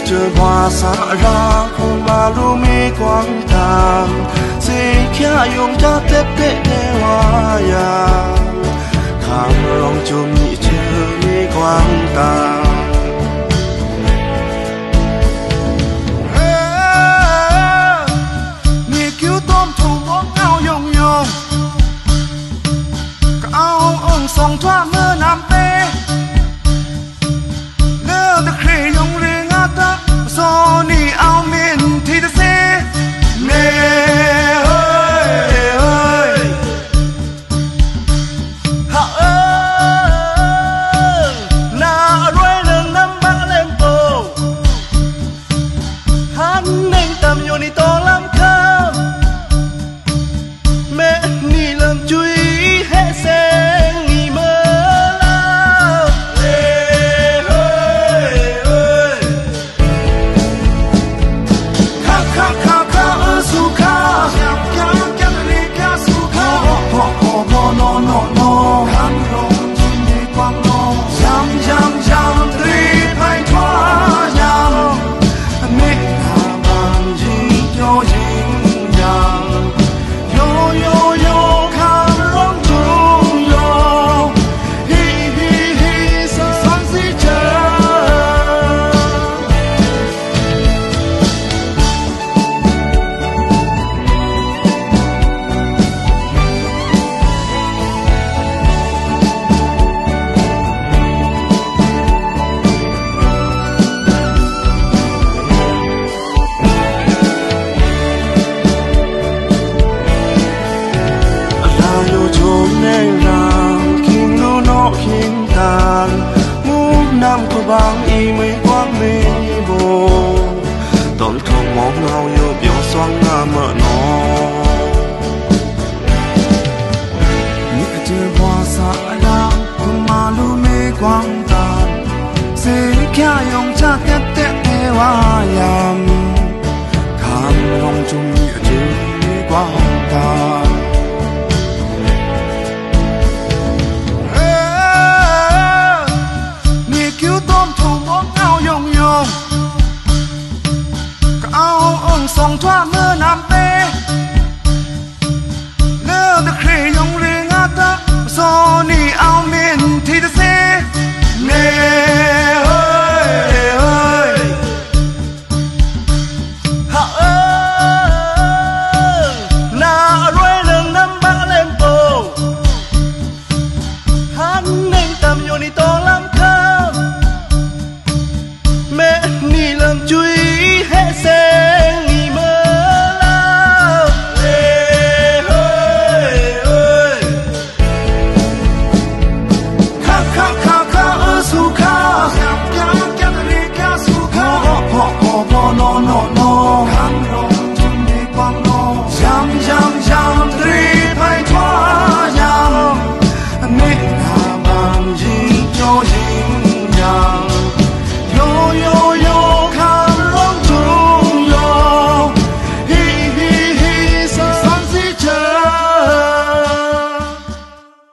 Chờ hoa xa ra không mà lu mi quang tàn sẽ kia dùng cha tết tết để hoa ya tham lòng chôm nhị chờ mi quang tàn nhị cứu tôm thùng bóng áo yong yong áo ông song thoa mơ nam tê lỡ được khề yong riêng ta so ni ao miền thì ta sẽ nè ơi hạ ơi na đuôi lưng năm băng lên bầu hắn nên tầm yo ni to lắm kham mẹ ni làm chui hết sen nghi mơ bang y mới quang mê bồ tổn thương mong ngao yêu biểu xoang nga mợ nó nhị chưa hoa xa lang cùng mà lu mê quang tàn sẽ kia yong cha tết tết thế hoa yam tham lòng chung nhị chưa mê quang tàn song thoa mơ nam tê lỡ được khề yong riêng ta so ni ao miền thì ta sẽ nè ơi hạ ơi na đuôi lưng năm băng lên bầu hắn nên tầm yo ni to lắm kham mẹ ni làm chui hết sen no